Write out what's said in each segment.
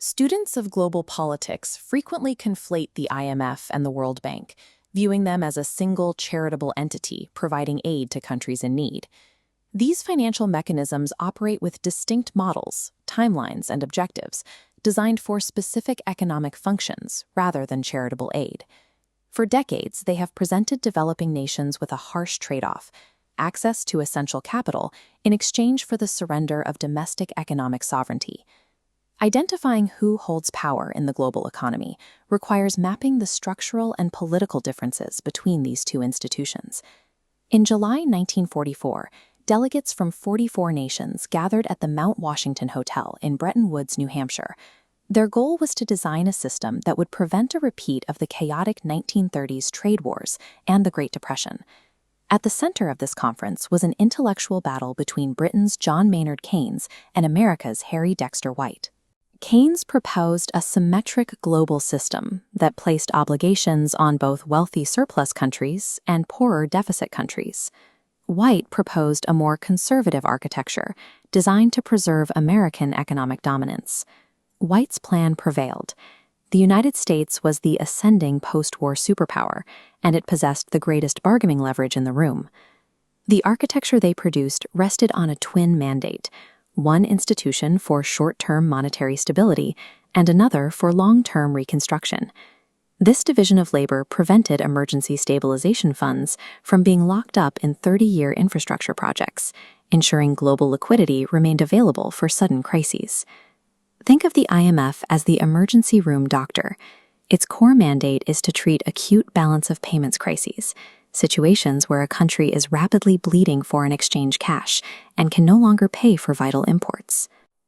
Students of global politics frequently conflate the IMF and the World Bank, viewing them as a single charitable entity providing aid to countries in need. These financial mechanisms operate with distinct models, timelines, and objectives designed for specific economic functions rather than charitable aid. For decades, they have presented developing nations with a harsh trade-off: access to essential capital in exchange for the surrender of domestic economic sovereignty. Identifying who holds power in the global economy requires mapping the structural and political differences between these two institutions. In July 1944, delegates from 44 nations gathered at the Mount Washington Hotel in Bretton Woods, New Hampshire. Their goal was to design a system that would prevent a repeat of the chaotic 1930s trade wars and the Great Depression. At the center of this conference was an intellectual battle between Britain's John Maynard Keynes and America's Harry Dexter White. Keynes proposed a symmetric global system that placed obligations on both wealthy surplus countries and poorer deficit countries. White proposed a more conservative architecture designed to preserve American economic dominance. White's plan prevailed. The United States was the ascending post-war superpower, and it possessed the greatest bargaining leverage in the room. The architecture they produced rested on a twin mandate: one institution for short-term monetary stability and another for long-term reconstruction. This division of labor prevented emergency stabilization funds from being locked up in 30-year infrastructure projects, ensuring global liquidity remained available for sudden crises. Think of the IMF as the emergency room doctor. Its core mandate is to treat acute balance of payments crises, situations where a country is rapidly bleeding foreign exchange cash and can no longer pay for vital imports.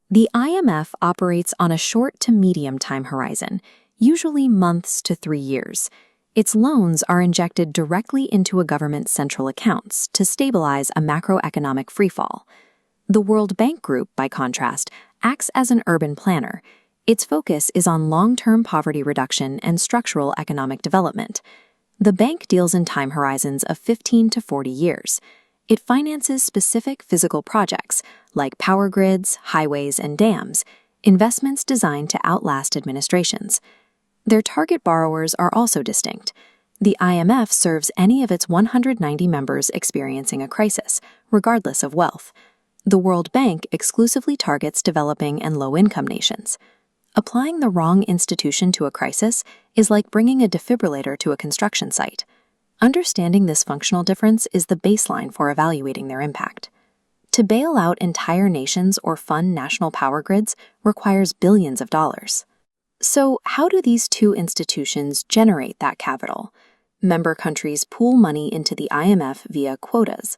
The IMF operates on a short to medium time horizon, usually months to 3 years. Its loans are injected directly into a government's central accounts to stabilize a macroeconomic freefall. The World Bank Group, by contrast, acts as an urban planner. Its focus is on long-term poverty reduction and structural economic development. The bank deals in time horizons of 15 to 40 years. It finances specific physical projects like power grids, highways, and dams, investments designed to outlast administrations. Their target borrowers are also distinct. The IMF serves any of its 190 members experiencing a crisis, regardless of wealth. The World Bank exclusively targets developing and low-income nations. Applying the wrong institution to a crisis is like bringing a defibrillator to a construction site. Understanding this functional difference is the baseline for evaluating their impact. To bail out entire nations or fund national power grids requires billions of dollars. So, how do these two institutions generate that capital? Member countries pool money into the IMF via quotas.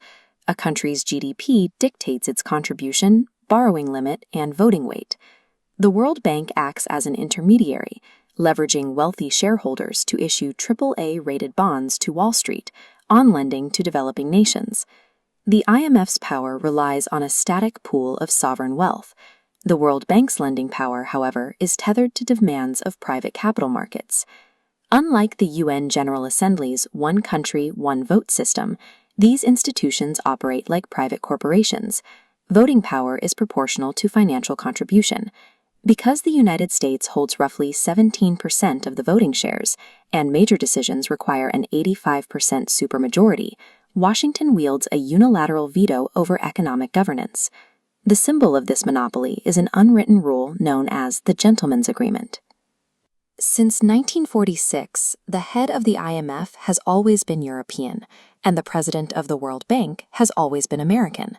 A country's GDP dictates its contribution, borrowing limit, and voting weight. The World Bank acts as an intermediary, leveraging wealthy shareholders to issue AAA-rated bonds to Wall Street, on lending to developing nations. The IMF's power relies on a static pool of sovereign wealth. The World Bank's lending power, however, is tethered to demands of private capital markets. Unlike the UN General Assembly's one country, one vote system, these institutions operate like private corporations. Voting power is proportional to financial contribution. Because the United States holds roughly 17% of the voting shares, and major decisions require an 85% supermajority, Washington wields a unilateral veto over economic governance. The symbol of this monopoly is an unwritten rule known as the Gentleman's Agreement. Since 1946, the head of the IMF has always been European, and the president of the World Bank has always been American.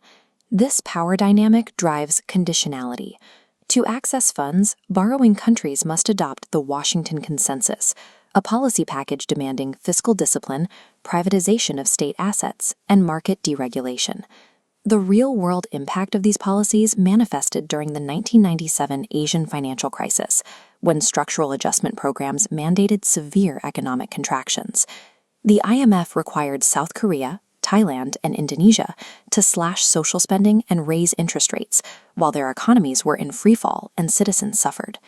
This power dynamic drives conditionality. To access funds, borrowing countries must adopt the Washington Consensus, a policy package demanding fiscal discipline, privatization of state assets, and market deregulation. The real-world impact of these policies manifested during the 1997 Asian financial crisis, when structural adjustment programs mandated severe economic contractions. The IMF required South Korea, Thailand, and Indonesia to slash social spending and raise interest rates, while their economies were in freefall and citizens suffered.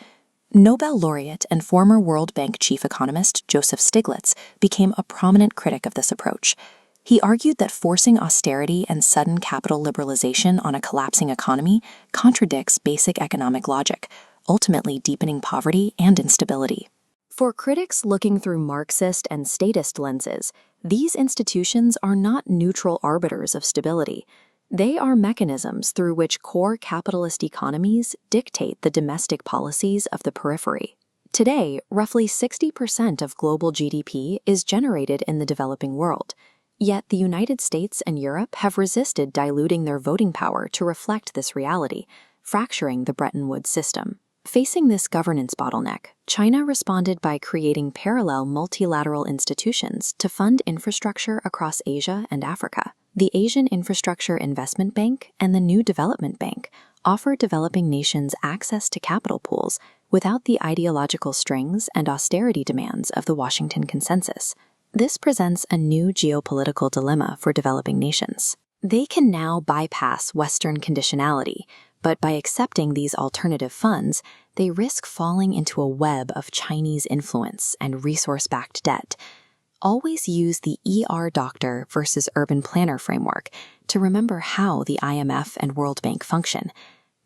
Nobel laureate and former World Bank chief economist Joseph Stiglitz became a prominent critic of this approach. He argued that forcing austerity and sudden capital liberalization on a collapsing economy contradicts basic economic logic, ultimately deepening poverty and instability. For critics looking through Marxist and statist lenses, these institutions are not neutral arbiters of stability. They are mechanisms through which core capitalist economies dictate the domestic policies of the periphery. Today, roughly 60% of global GDP is generated in the developing world. Yet the United States and Europe have resisted diluting their voting power to reflect this reality, fracturing the Bretton Woods system. Facing this governance bottleneck, China responded by creating parallel multilateral institutions to fund infrastructure across Asia and Africa. The Asian Infrastructure Investment Bank and the New Development Bank offer developing nations access to capital pools without the ideological strings and austerity demands of the Washington Consensus. This presents a new geopolitical dilemma for developing nations. They can now bypass Western conditionality, but by accepting these alternative funds, they risk falling into a web of Chinese influence and resource-backed debt. Always use the ER doctor versus urban planner framework to remember how the IMF and World Bank function.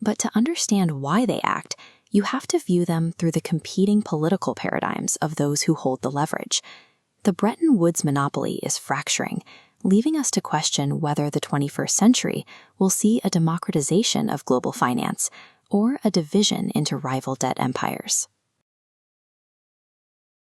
But to understand why they act, you have to view them through the competing political paradigms of those who hold the leverage. The Bretton Woods monopoly is fracturing, leaving us to question whether the 21st century will see a democratization of global finance or a division into rival debt empires.